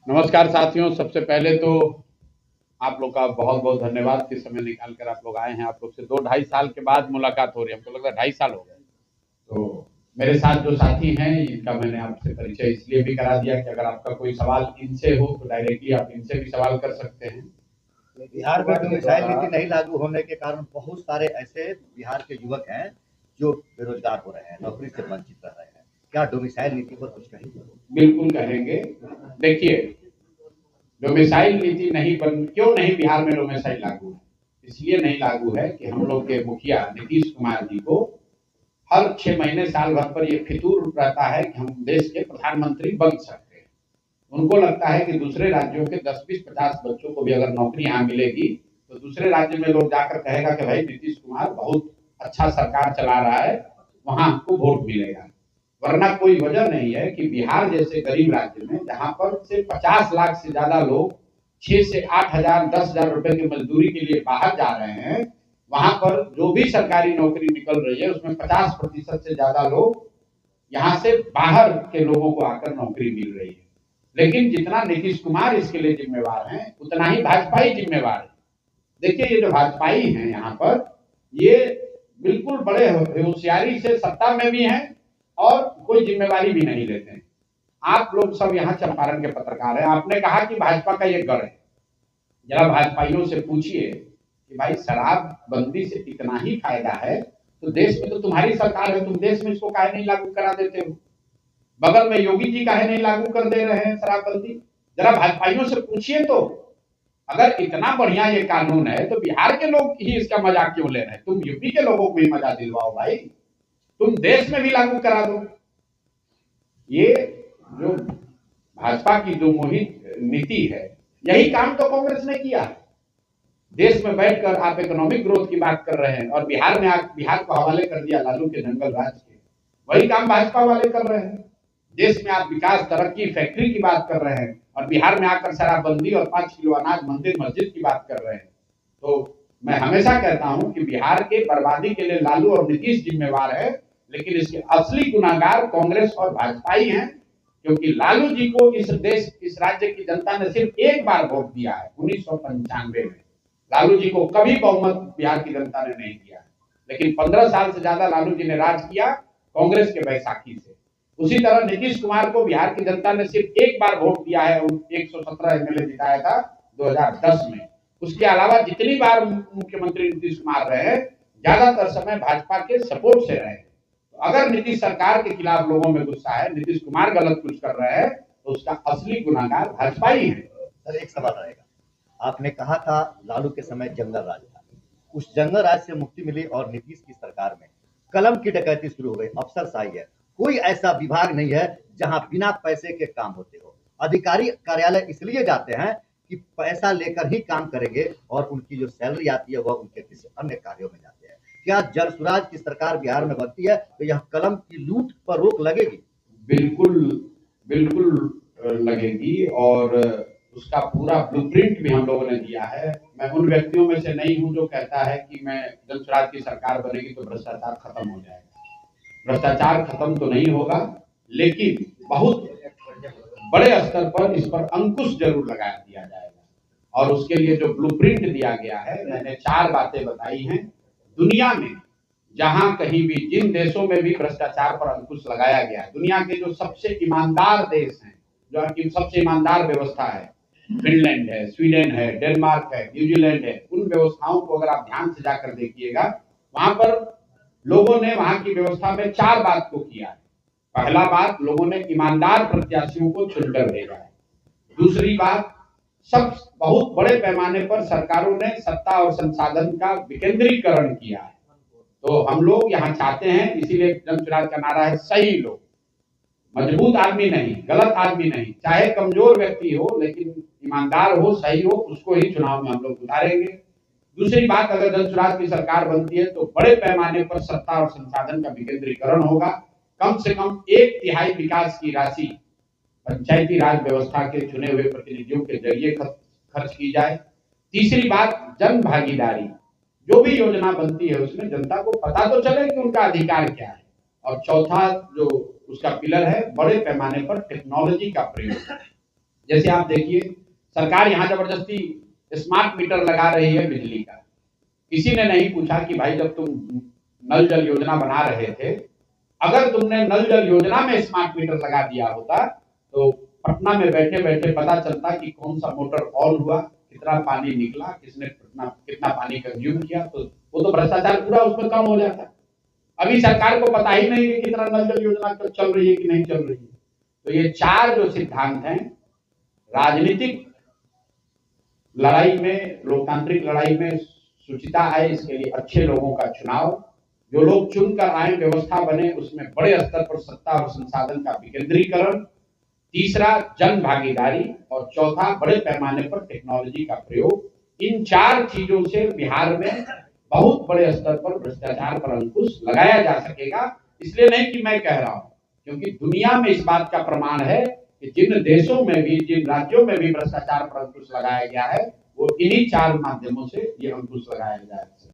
नमस्कार साथियों, सबसे पहले तो आप लोग का बहुत बहुत धन्यवाद कि समय निकाल कर आप लोग आए हैं। आप लोग से 2 ढाई साल के बाद मुलाकात हो रही है। हमको लग रहा है 2.5 साल हो गए। तो मेरे साथ जो साथी हैं इनका मैंने आपसे परिचय इसलिए भी करा दिया कि अगर आपका कोई सवाल इनसे हो तो डायरेक्टली आप इनसे भी सवाल कर सकते हैं। बिहार में डोमिसाइल नीति नहीं लागू होने के कारण बहुत सारे ऐसे बिहार के युवक हैं जो बेरोजगार हो रहे हैं, नौकरी से वंचित रह रहे हैं। क्या डोमिसाइल नीति पर कुछ कहेंगे? बिल्कुल कहेंगे। देखिए, डोमिसाइल नीति क्यों नहीं बिहार में डोमिसाइल लागू है? इसलिए नहीं लागू है कि हम लोग के मुखिया नीतीश कुमार जी को हर 6 महीने साल भर पर ये फितूर रहता है कि हम देश के प्रधानमंत्री बन सकते हैं। उनको लगता है कि दूसरे राज्यों के 10-20-50 बच्चों को भी अगर नौकरी यहाँ मिलेगी तो दूसरे राज्य में लोग जाकर कहेगा कि भाई नीतीश कुमार बहुत अच्छा सरकार चला रहा है, वहां हमको वोट मिलेगा। वरना कोई वजह नहीं है कि बिहार जैसे गरीब राज्य में जहां पर से 50 लाख से ज्यादा लोग 6 से 8 हजार 10 हजार रुपए की मजदूरी के लिए बाहर जा रहे हैं, वहां पर जो भी सरकारी नौकरी निकल रही है उसमें 50% से ज्यादा लोग यहाँ से बाहर के लोगों को आकर नौकरी मिल रही है। लेकिन जितना नीतीश कुमार इसके लिए जिम्मेवार हैं उतना ही भाजपा ही जिम्मेवार है। देखिए, ये जो भाजपाई हैं यहाँ पर, ये बिल्कुल बड़े होशियारी से सत्ता में भी हैं और कोई जिम्मेवारी भी नहीं लेते हैं। आप लोग सब यहाँ चंपारण के पत्रकार हैं, आपने कहा कि भाजपा का ये गढ़ है। जरा भाजपाइयों से पूछिए कि भाई शराबबंदी से इतना ही फायदा है तो देश में तो तुम्हारी सरकार है, तुम देश में इसको काहे नहीं लागू करा देते हो? बगल में योगी जी काहे नहीं लागू कर दे रहे हैं शराबबंदी? जरा भाजपाइयों से पूछिए तो। अगर इतना बढ़िया ये कानून है तो बिहार के लोग ही इसका मजाक क्यों ले रहे हैं? तुम यूपी के लोगों को भी मजा दिलवाओ भाई, तुम देश में भी लागू करा दो। ये जो भाजपा की जो मोहित नीति है, यही काम तो कांग्रेस ने किया है। देश में बैठकर आप इकोनॉमिक ग्रोथ की बात कर रहे हैं और बिहार में बिहार को हवाले कर दिया लालू के जंगल राज के। वही काम भाजपा वाले कर रहे हैं। देश में आप विकास, तरक्की, फैक्ट्री की बात कर रहे हैं और बिहार में आकर शराबबंदी और 5 किलो अनाज, मंदिर मस्जिद की बात कर रहे हैं। तो मैं हमेशा कहता हूं कि बिहार के बर्बादी के लिए लालू और नीतीश जिम्मेवार है, लेकिन इसके असली गुनाहगार कांग्रेस और भाजपा ही हैं। क्योंकि लालू जी को इस राज्य की जनता ने सिर्फ एक बार वोट दिया है, 1995 में। लालू जी को कभी बहुमत बिहार की जनता ने नहीं दिया है, लेकिन 15 साल से ज्यादा लालू जी ने राज किया कांग्रेस के बैसाखी से। उसी तरह नीतीश कुमार को बिहार की जनता ने सिर्फ एक बार वोट दिया है, 117 एमएलए जिताया था 2010 में। उसके अलावा जितनी बार मुख्यमंत्री नीतीश कुमार रहे, ज्यादातर समय भाजपा के सपोर्ट से रहे। तो अगर नीतीश सरकार के खिलाफ लोगों में गुस्सा है, नीतीश कुमार गलत कुछ कर रहे हैं, तो उसका असली गुनाहगार भाजपा ही है। सर, एक सवाल रहेगा। आपने कहा था लालू के समय जंगल राज था, उस जंगल राज से मुक्ति मिली और नीतीश की सरकार में कलम की डकैती शुरू हो गई, अफसरशाही है। कोई ऐसा विभाग नहीं है जहां बिना पैसे के काम होते हो। अधिकारी कार्यालय इसलिए जाते हैं कि पैसा लेकर ही काम करेंगे और उनकी जो सैलरी आती है वह उनके किसी अन्य कार्यों में जाते हैं। क्या जल स्वराज की सरकार बिहार में बनती है तो यह कलम की लूट पर रोक लगेगी? बिल्कुल, बिल्कुल लगेगी। और उसका पूरा ब्लूप्रिंट भी हम लोगों ने दिया है। मैं उन व्यक्तियों में से नहीं हूं जो कहता है कि मैं जन स्वराज की सरकार बनेगी तो भ्रष्टाचार खत्म हो जाएगा। भ्रष्टाचार खत्म तो नहीं होगा, लेकिन बहुत बड़े स्तर पर इस पर अंकुश जरूर लगा दिया जाएगा। और उसके लिए जो ब्लूप्रिंट दिया गया है, मैंने 4 बातें बताई हैं। दुनिया में जहां कहीं भी, जिन देशों में भी भ्रष्टाचार पर अंकुश लगाया गया है, दुनिया के जो सबसे ईमानदार देश हैं, जो सबसे ईमानदार व्यवस्था है, फिनलैंड है, स्वीडन है, डेनमार्क है, न्यूजीलैंड है, उन व्यवस्थाओं को अगर आप ध्यान से जाकर देखिएगा, वहां पर लोगों ने वहां की व्यवस्था में 4 बात को किया है। पहला बात, लोगों ने ईमानदार प्रत्याशियों को चुनकर भेजा है। दूसरी बात, सब बहुत बड़े पैमाने पर सरकारों ने सत्ता और संसाधन का विकेंद्रीकरण किया है। तो हम लोग यहाँ चाहते हैं, इसीलिए जन स्वराज का नारा है सही लोग, मजबूत आदमी नहीं, गलत आदमी नहीं, चाहे कमजोर व्यक्ति हो लेकिन ईमानदार हो, सही हो, उसको ही चुनाव में हम लोग उतारेंगे। दूसरी बात, अगर जन स्वराज की सरकार बनती है तो बड़े पैमाने पर सत्ता और संसाधन का विकेंद्रीकरण होगा। कम से कम 1/3 विकास की राशि पंचायती राज व्यवस्था के चुने हुए प्रतिनिधियों के जरिए खर्च की जाए। तीसरी बात, जन भागीदारी। जो भी योजना बनती है उसमें जनता को पता तो चले कि उनका अधिकार क्या है। और चौथा जो उसका पिलर है, बड़े पैमाने पर टेक्नोलॉजी का प्रयोग। जैसे आप देखिए, सरकार यहाँ जबरदस्ती स्मार्ट मीटर लगा रही है बिजली का। किसी ने नहीं पूछा कि भाई जब तुम नल जल योजना बना रहे थे, अगर तुमने नल जल योजना में स्मार्ट मीटर लगा दिया होता तो पटना में बैठे बैठे पता चलता कि कौन सा मोटर ऑन हुआ, कितना पानी निकला, किसने कितना पानी कंज्यूम किया, तो वो तो भ्रष्टाचार पूरा उसमें कम हो जाता। अभी सरकार को पता ही नहीं कि कितना नल जल योजना चल रही है कि नहीं चल रही है। तो ये चार जो सिद्धांत हैं, राजनीतिक लड़ाई में, लोकतांत्रिक लड़ाई में शुचिता आए, इसके लिए अच्छे लोगों का चुनाव, जो लोग चुनकर आए, व्यवस्था बने, उसमें बड़े स्तर पर सत्ता और संसाधन का विकेंद्रीकरण, तीसरा जन भागीदारी, और चौथा बड़े पैमाने पर टेक्नोलॉजी का प्रयोग। इन चार चीजों से बिहार में बहुत बड़े स्तर पर भ्रष्टाचार पर अंकुश लगाया जा सकेगा। इसलिए नहीं कि मैं कह रहा हूं, क्योंकि दुनिया में इस बात का प्रमाण है कि जिन देशों में भी, जिन राज्यों में भी भ्रष्टाचार पर अंकुश लगाया गया है, वो इन्हीं चार माध्यमों से ये अंकुश लगाया गया है।